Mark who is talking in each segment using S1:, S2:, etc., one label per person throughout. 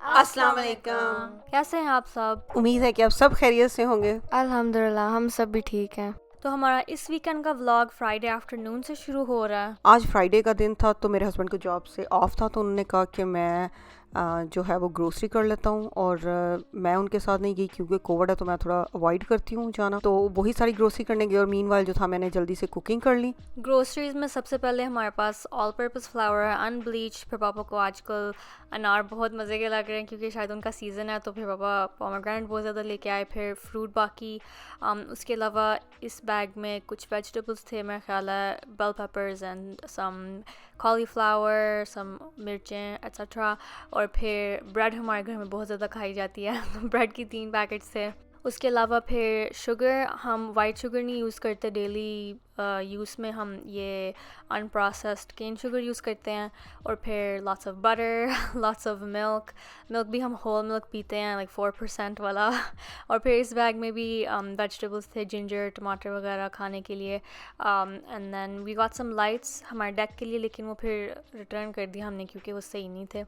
S1: अस्सलाम वालेकुम।
S2: कैसे हैं आप सब?
S1: उम्मीद है कि आप सब खैरियत से होंगे।
S2: अल्हम्दुलिल्लाह हम सब भी ठीक हैं। तो हमारा इस वीकेंड का व्लॉग फ्राइडे आफ्टरनून से शुरू हो रहा है।
S1: आज फ्राइडे का दिन था तो मेरे हस्बैंड को जॉब से ऑफ था, तो उन्होंने कहा कि मैं जो है वो ग्रोसरी कर लेता हूँ। और मैं उनके साथ नहीं गई क्योंकि कोविड है, तो मैं थोड़ा अवॉइड करती हूँ जाना। तो वही सारी ग्रोसरी करने गई और मीनवाइल जो था मैंने जल्दी से कुकिंग कर ली।
S2: ग्रोसरीज में सबसे पहले हमारे पास ऑल पर्पस फ्लावर है, अनब्लीच। फिर पापा को आजकल अनार बहुत मज़े के लग रहे हैं क्योंकि शायद उनका सीज़न है, तो फिर पापा पोमेग्रेनेट बहुत ज़्यादा लेके आए। फिर फ्रूट बाकी। उसके अलावा इस बैग में कुछ वेजिटेबल्स थे, मेरा ख्याल है bell peppers and some cauliflower, some मिर्चें एक्सेट्रा। और फिर ब्रेड हमारे घर में बहुत ज़्यादा खाई जाती है तो ब्रेड की 3 पैकेट्स थे। उसके अलावा फिर शुगर, हम वाइट शुगर नहीं यूज़ करते डेली यूज़ में, हम ये अनप्रोसेस्ड केन शुगर यूज़ करते हैं। और फिर lots of butter, lots of milk भी हम होल मिल्क पीते हैं, लाइक 4% वाला। और फिर इस बैग में भी वेजिटेबल्स थे, जिंजर, टमाटर वगैरह खाने के लिए। And then we got some lights हमारे डेक के लिए, लेकिन वो फिर रिटर्न कर दिया हमने क्योंकि वो सही नहीं थे।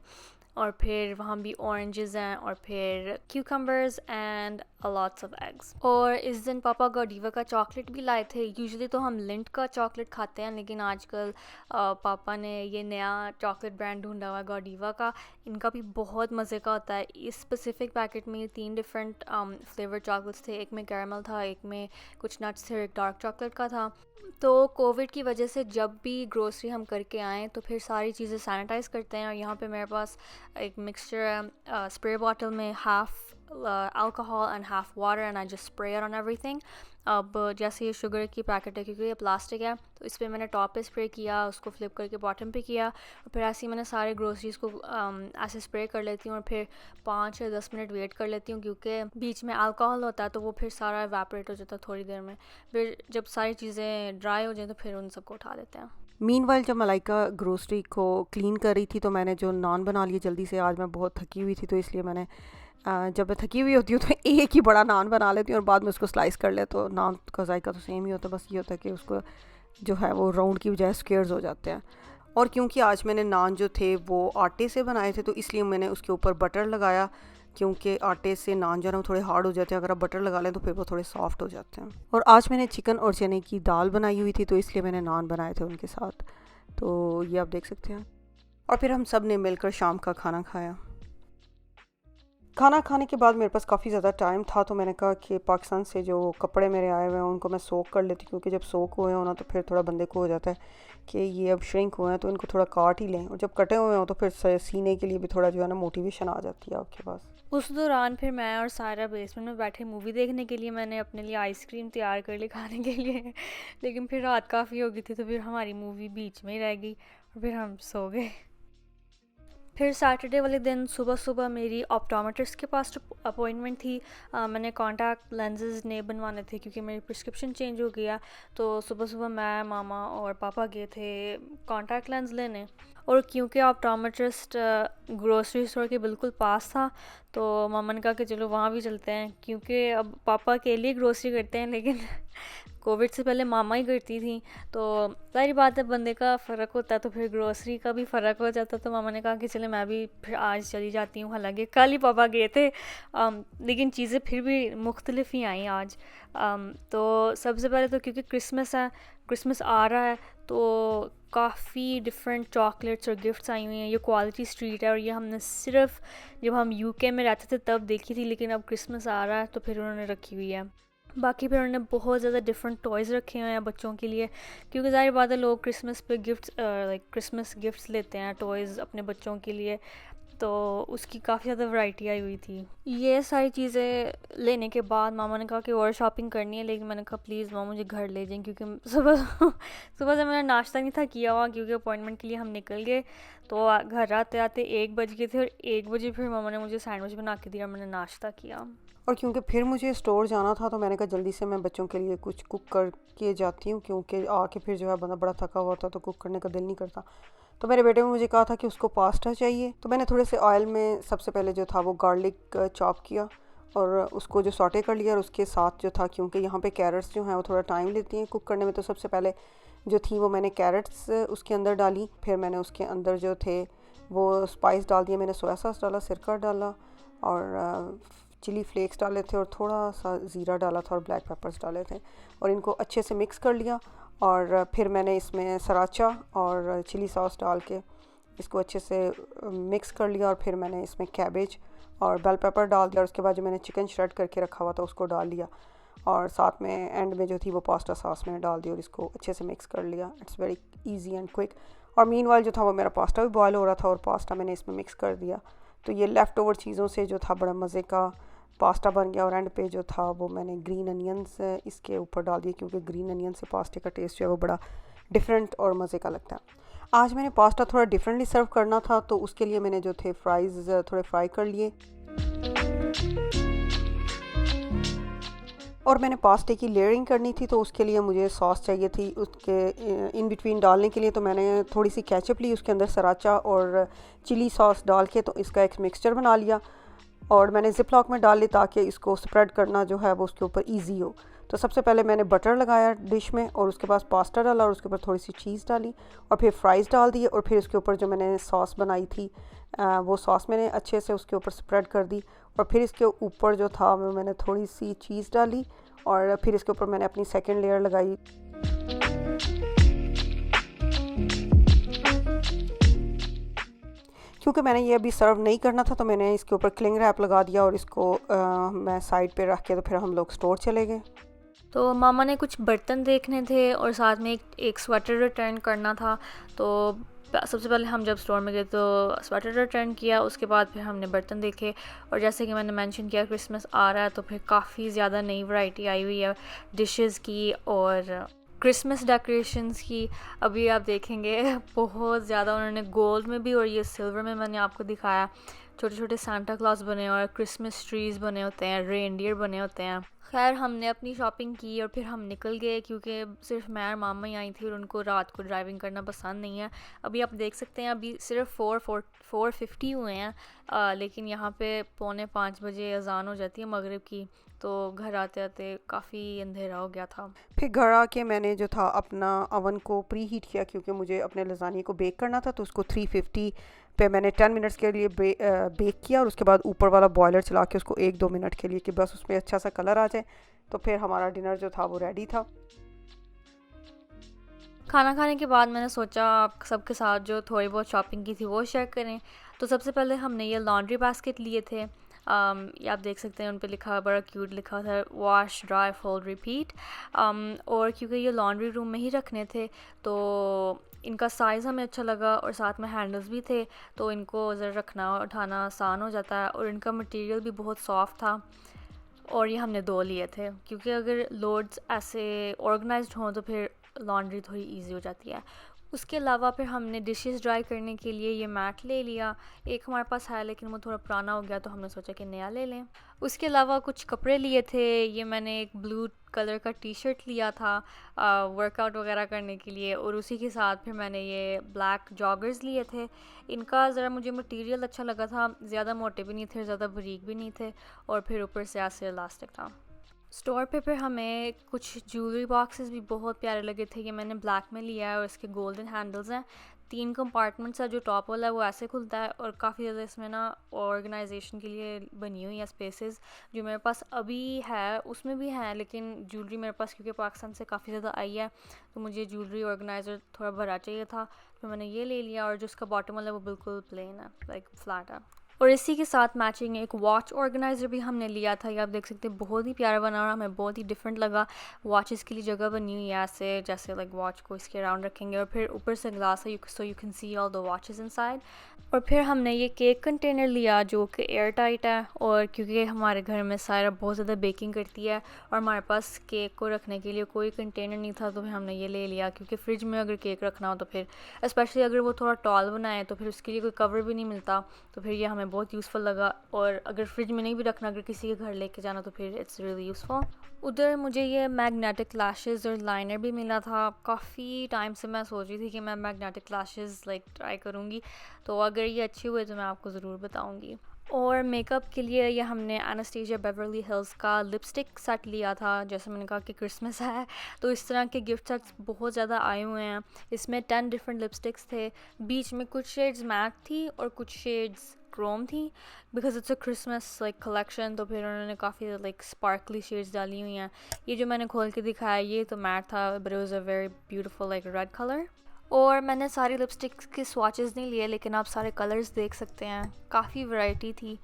S2: और फिर वहाँ भी ऑरेंजेस हैं, और फिर cucumbers and lots of eggs. और इस दिन पापा गॉडीवा का चॉकलेट भी लाए थे। यूजुअली तो हम लिंट का चॉकलेट खाते हैं, लेकिन आजकल पापा ने ये नया चॉकलेट ब्रांड ढूंढा हुआ है गॉडीवा का। इनका भी बहुत मज़े का होता है। इस स्पेसिफिक पैकेट में 3 डिफरेंट फ्लेवर चॉकलेट्स थे। एक में कैरमल था, एक में कुछ नट्स थे, एक डार्क चॉकलेट का था। तो कोविड की वजह से जब भी ग्रोसरी हम करके आएँ तो फिर सारी चीज़ें सैनिटाइज़ करते हैं। और यहाँ पे मेरे पास एक मिक्सचर है, स्प्रे बॉटल में half alcohol and half water, and I just spray on everything. अब जैसे ये शुगर की पैकेट है क्योंकि ये प्लास्टिक है, तो इस पर मैंने टॉप पे स्प्रे किया, उसको फ्लिप करके बॉटम पे किया, और फिर ऐसे ही मैंने सारे ग्रोसरीज़ को ऐसे स्प्रे कर लेती हूँ। और फिर 5 या 10 मिनट वेट कर लेती हूँ क्योंकि बीच में अल्कोहल होता है, तो वो फिर सारा एवेपोरेट हो जाता है थोड़ी देर में। फिर जब सारी चीज़ें ड्राई हो जाए तो फिर उन सबको उठा देते हैं।
S1: मीनवाइल जब मलाइका ग्रोसरी को क्लीन कर रही थी तो मैंने जो नान बना लिए जल्दी से। आज मैं बहुत थकी हुई थी, तो इसलिए मैंने जब मैं थकी हुई होती हूँ तो एक ही बड़ा नान बना लेती हूँ और बाद में उसको स्लाइस कर ले, तो नान का जायका तो सेम ही होता है। बस ये होता है कि उसको जो है वो राउंड की बजाय स्क्वेयर्स हो जाते हैं। और क्योंकि आज मैंने नान जो थे वो आटे से बनाए थे, तो इसलिए मैंने उसके ऊपर बटर लगाया, क्योंकि आटे से नान जो है ना वो थोड़े हार्ड हो जाते हैं। अगर आप बटर लगा लें तो फिर वो थोड़े सॉफ्ट हो जाते हैं। और आज मैंने चिकन और चने की दाल बनाई हुई थी, तो इसलिए मैंने नान बनाए थे उनके साथ। तो ये आप देख सकते हैं। और फिर हम सब ने मिलकर शाम का खाना खाया। खाना खाने के बाद मेरे पास काफ़ी ज़्यादा टाइम था, तो मैंने कहा कि पाकिस्तान से जो कपड़े मेरे आए हुए हैं उनको मैं सोक कर लेती हूँ, क्योंकि जब सोक हुए हो ना तो फिर थोड़ा बंदे को हो जाता है कि ये अब श्रिंक हुए हैं तो इनको थोड़ा काट ही लें। और जब कटे हुए हो तो फिर सीने के लिए भी थोड़ा जो है ना मोटिवेशन आ जाती है आपके पास।
S2: उस दौरान फिर मैं और सारा बेसमेंट में बैठे मूवी देखने के लिए। मैंने अपने लिए आइसक्रीम तैयार कर ली खाने के लिए लेकिन फिर रात काफ़ी हो गई थी, तो फिर हमारी मूवी बीच में ही रह गई और फिर हम सो गए। फिर सैटरडे वाले दिन सुबह सुबह मेरी ऑप्टोमेट्रिस्ट के पास अपॉइंटमेंट थी। मैंने कॉन्टैक्ट लेंसेज नए बनवाने थे क्योंकि मेरी प्रिस्क्रिप्शन चेंज हो गया। तो सुबह सुबह मैं, मामा और पापा गए थे कॉन्टैक्ट लेंस लेने। और क्योंकि ऑप्टोमेट्रिस्ट ग्रोसरी स्टोर के बिल्कुल पास था, तो मामा ने कहा कि चलो वहाँ भी चलते हैं, क्योंकि अब पापा अकेले ही ग्रोसरी करते हैं, लेकिन कोविड से पहले मामा ही करती थी। तो सारी बात है, बंदे का फ़र्क होता है, तो फिर ग्रोसरी का भी फ़र्क हो जाता। तो मामा ने कहा कि चले मैं भी फिर आज चली जाती हूँ। हालांकि कल ही पापा गए थे, लेकिन चीज़ें फिर भी मुख्तलिफ ही आई आज। तो सबसे पहले तो क्योंकि क्रिसमस है, क्रिसमस आ रहा है, तो काफ़ी डिफरेंट चॉकलेट्स और गिफ्ट्स आई हुई हैं। ये क्वालिटी स्ट्रीट है और ये हमने सिर्फ जब हम यूके में रहते थे तब देखी थी, लेकिन अब क्रिसमस आ रहा है तो फिर उन्होंने रखी हुई है। बाकी फिर उन्होंने बहुत ज़्यादा डिफरेंट टॉयज़ रखे हुए हैं बच्चों के लिए, क्योंकि ज़ाहिर बात है लोग क्रिसमस पे गिफ्ट्स लाइक क्रिसमस गिफ्ट्स लेते हैं, टॉयज़ अपने बच्चों के लिए। तो उसकी काफ़ी ज़्यादा वैरायटी आई हुई थी। ये सारी चीज़ें लेने के बाद मामा ने कहा कि और शॉपिंग करनी है, लेकिन मैंने कहा प्लीज़ मामा मुझे घर ले जाएं, क्योंकि सुबह सुबह से मैंने नाश्ता नहीं था किया हुआ, क्योंकि अपॉइंटमेंट के लिए हम निकल गए। तो घर आते आते 1 बज गए थे, और 1 बजे फिर मामा ने मुझे सैंडविच बना के दिया और मैंने नाश्ता किया।
S1: और क्योंकि फिर मुझे स्टोर जाना था, तो मैंने कहा जल्दी से मैं बच्चों के लिए कुछ कुक करके जाती हूँ, क्योंकि आके फिर जो है बंदा बड़ा थका हुआ था तो कुक करने का दिल नहीं करता। तो मेरे बेटे ने मुझे कहा था कि उसको पास्ता चाहिए, तो मैंने थोड़े से ऑयल में सबसे पहले जो था वो गार्लिक चॉप किया और उसको जो सॉटे कर लिया। और उसके साथ जो था, क्योंकि यहाँ पे कैरेट्स जो हैं वो थोड़ा टाइम लेती हैं कुक करने में, तो सबसे पहले जो थी वो मैंने कैरेट्स उसके अंदर डाली। फिर मैंने उसके अंदर जो थे वो स्पाइस डाल दिया मैंने, सोया सॉस डाला, सिरका डाला और चिली फ्लेक्स डाले थे और थोड़ा सा ज़ीरा डाला था और ब्लैक पेपर्स डाले थे और इनको अच्छे से मिक्स कर लिया। और फिर मैंने इसमें सराचा और चिली सॉस डाल के इसको अच्छे से मिक्स कर लिया और फिर मैंने इसमें कैबेज और बेल पेपर डाल दिया और उसके बाद जो मैंने चिकन श्रेड करके रखा हुआ था उसको डाल लिया और साथ में एंड में जो थी वो पास्ता सॉस मैंने डाल दी और इसको अच्छे से मिक्स कर लिया। It's very easy and quick. और मीनवाइल जो था वो मेरा पास्ता भी बॉयल हो रहा था और पास्ता मैंने इसमें मिक्स कर दिया। तो ये लेफ़्ट ओवर चीज़ों से जो था बड़ा मज़े का पास्ता बन गया। और एंड पे जो था वो मैंने ग्रीन अनियंस इसके ऊपर डाल दिए क्योंकि ग्रीन अनियन से पास्ते का टेस्ट जो है वो बड़ा डिफरेंट और मज़े का लगता है। आज मैंने पास्ता थोड़ा डिफरेंटली सर्व करना था तो उसके लिए मैंने जो थे फ्राइज़ थोड़े फ्राई कर लिए और मैंने पास्ते की लेयरिंग करनी थी तो उसके लिए मुझे सॉस चाहिए थी उसके इन बिटवीन डालने के लिए। तो मैंने थोड़ी सी केचप ली, उसके अंदर सराचा और चिली सॉस डाल के तो इसका एक मिक्सचर बना लिया और मैंने ज़िप लॉक में डाल ली ताकि इसको स्प्रेड करना जो है वो उसके ऊपर ईजी हो। तो सबसे पहले मैंने बटर लगाया डिश में और उसके बाद पास्ता डाला और उसके ऊपर थोड़ी सी चीज़ डाली और फिर फ्राइज़ डाल दिए और फिर उसके ऊपर जो मैंने सॉस बनाई थी वो सॉस मैंने अच्छे से उसके ऊपर स्प्रेड कर दी और फिर इसके ऊपर जो था वो मैंने थोड़ी सी चीज़ डाली और फिर इसके ऊपर मैंने अपनी सेकंड लेयर लगाई। क्योंकि मैंने ये अभी सर्व नहीं करना था तो मैंने इसके ऊपर क्लिंग रैप लगा दिया और इसको मैं साइड पे रख के तो फिर हम लोग स्टोर चले गए।
S2: तो मामा ने कुछ बर्तन देखने थे और साथ में एक स्वेटर रिटर्न करना था। तो सबसे पहले हम जब स्टोर में गए तो स्वेटर रिटर्न किया, उसके बाद फिर हमने बर्तन देखे और जैसे कि मैंने मेंशन किया क्रिसमस आ रहा है तो फिर काफ़ी ज़्यादा नई वैरायटी आई हुई है डिशेस की और क्रिसमस डेकोरेशंस की। अभी आप देखेंगे बहुत ज़्यादा उन्होंने गोल्ड में भी और ये सिल्वर में मैंने आपको दिखाया, छोटे छोटे सांता क्लॉज बने और क्रिसमस ट्रीज़ बने होते हैं, रेनडियर बने होते हैं। खैर हमने अपनी शॉपिंग की और फिर हम निकल गए क्योंकि सिर्फ मैं और मामा ही आई थी और उनको रात को ड्राइविंग करना पसंद नहीं है। अभी आप देख सकते हैं अभी सिर्फ 4:50 हुए हैं लेकिन यहाँ पे 4:45 बजे अजान हो जाती है मगरिब की। तो घर आते आते काफ़ी अंधेरा हो गया था।
S1: फिर घर आके मैंने जो था अपना अवन को प्री हीट किया क्योंकि मुझे अपने लसानी को बेक करना था। तो उसको 350 पे मैंने 10 मिनट्स के लिए बेक किया और उसके बाद ऊपर वाला बॉयलर चला के उसको 1-2 मिनट के लिए कि बस उसमें अच्छा सा कलर आ जाए। तो फिर हमारा डिनर जो था वो रेडी था।
S2: खाना खाने के बाद मैंने सोचा आप सबके साथ जो थोड़ी बहुत शॉपिंग की थी वो शेयर करें। तो सबसे पहले हमने ये लॉन्ड्री बास्केट लिए थे। ये आप देख सकते हैं उन पे लिखा बड़ा क्यूट लिखा था वॉश ड्राई फोल्ड रिपीट। और क्योंकि ये लॉन्ड्री रूम में ही रखने थे तो इनका साइज़ हमें अच्छा लगा और साथ में हैंडल्स भी थे तो इनको ज़रा रखना उठाना आसान हो जाता है और इनका मटेरियल भी बहुत सॉफ्ट था। और ये हमने 2 लिए थे क्योंकि अगर लोड्स ऐसे ऑर्गेनाइज्ड हों तो फिर लॉन्ड्री थोड़ी इजी हो जाती है। उसके अलावा फिर हमने डिशेस ड्राई करने के लिए ये मैट ले लिया। एक हमारे पास है लेकिन वो थोड़ा पुराना हो गया तो हमने सोचा कि नया ले लें। उसके अलावा कुछ कपड़े लिए थे। ये मैंने एक ब्लू कलर का टी शर्ट लिया था वर्कआउट वगैरह करने के लिए और उसी के साथ फिर मैंने ये ब्लैक जॉगर्स लिए थे। इनका ज़रा मुझे मटेरियल अच्छा लगा था, ज़्यादा मोटे भी नहीं थे ज़्यादा बारीक भी नहीं थे और फिर ऊपर से ऐसे इलास्टिक था। स्टोर पे फिर हमें कुछ ज्वेलरी बॉक्सेस भी बहुत प्यारे लगे थे। ये मैंने ब्लैक में लिया है और इसके गोल्डन हैंडल्स हैं। 3 कंपार्टमेंट्स है, जो टॉप वाला है वो ऐसे खुलता है और काफ़ी ज़्यादा इसमें ना ऑर्गेनाइजेशन के लिए बनी हुई है स्पेसेस। जो मेरे पास अभी है उसमें भी हैं लेकिन ज्वेलरी मेरे पास क्योंकि पाकिस्तान से काफ़ी ज़्यादा आई है तो मुझे ज्वेलरी ऑर्गेनाइज़र थोड़ा बड़ा चाहिए था तो मैंने ये ले लिया। और जो उसका बॉटम वाला है वो बिल्कुल प्लेन है, लाइक फ्लैट है। और इसी के साथ मैचिंग एक वॉच ऑर्गेनाइज़र भी हमने लिया था। ये आप देख सकते हैं बहुत ही प्यारा बना और हमें बहुत ही डिफरेंट लगा। वॉचेस के लिए जगह बनी हुई है ऐसे जैसे लाइक वॉच को इसके अराउंड रखेंगे और फिर ऊपर से ग्लास है so you can see all the watches inside. और फिर हमने ये केक कंटेनर लिया जो कि एयर टाइट है और क्योंकि हमारे घर में सायरा बहुत ज़्यादा बेकिंग करती है और हमारे पास केक को रखने के लिए कोई कंटेनर नहीं था तो फिर हमने ये ले लिया क्योंकि फ्रिज में अगर केक रखना हो तो फिर स्पेशली अगर वो थोड़ा टॉल बनाए तो फिर उसके लिए कोई कवर भी नहीं मिलता तो फिर ये हमें बहुत यूज़फुल लगा, और अगर फ्रिज में नहीं भी रखना, अगर किसी के घर लेके जाना तो फिर इट्स रियली यूज़फुल। उधर मुझे ये मैग्नेटिक लैशेज़ और लाइनर भी मिला था। काफ़ी टाइम से मैं सोच रही थी कि मैं मैग्नेटिक लैशेज़ ट्राई करूँगी, तो अगर ये अच्छे हुए तो मैं आपको ज़रूर बताऊँगी। और मेकअप के लिए ये हमने एनास्टेसिया बेवरली हिल्स का लिपस्टिक सेट लिया था। जैसे मैंने कहा कि क्रिसमस है, तो इस तरह के गिफ्ट सेट्स बहुत ज़्यादा आए हुए हैं। इसमें 10 डिफरेंट लिपस्टिक्स थे, बीच में कुछ शेड्स मैट थी और कुछ शेड्स क्रोम थी, because it's a Christmas collection. तो फिर उन्होंने काफ़ी स्पार्कली शेड्स डाली हुई हैं। ये जो मैंने खोल के दिखाया ये तो मैट था, but it was a very beautiful red colour. और मैंने सारी लिपस्टिक्स के स्वॉचेस नहीं लिए, लेकिन आप सारे कलर्स देख सकते हैं, काफ़ी वैरायटी थी।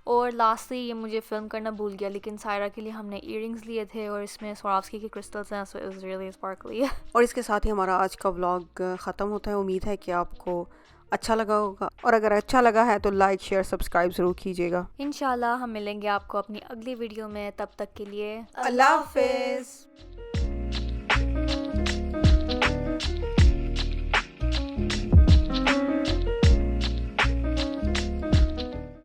S2: और लास्टली ये मुझे फिल्म करना भूल गया, लेकिन सायरा के लिए हमने इयरिंग्स लिए थे और इसमें स्वारोवस्की के क्रिस्टल्स हैं, so it was really sparkly.
S1: और इसके साथ ही हमारा आज का व्लॉग ख़त्म होता है। उम्मीद है कि आपको अच्छा लगा होगा, और अगर अच्छा लगा है तो लाइक शेयर सब्सक्राइब ज़रूर कीजिएगा।
S2: इंशाल्लाह हम मिलेंगे आपको अपनी अगली वीडियो में, तब तक के लिए
S1: अल्लाह हाफिज़।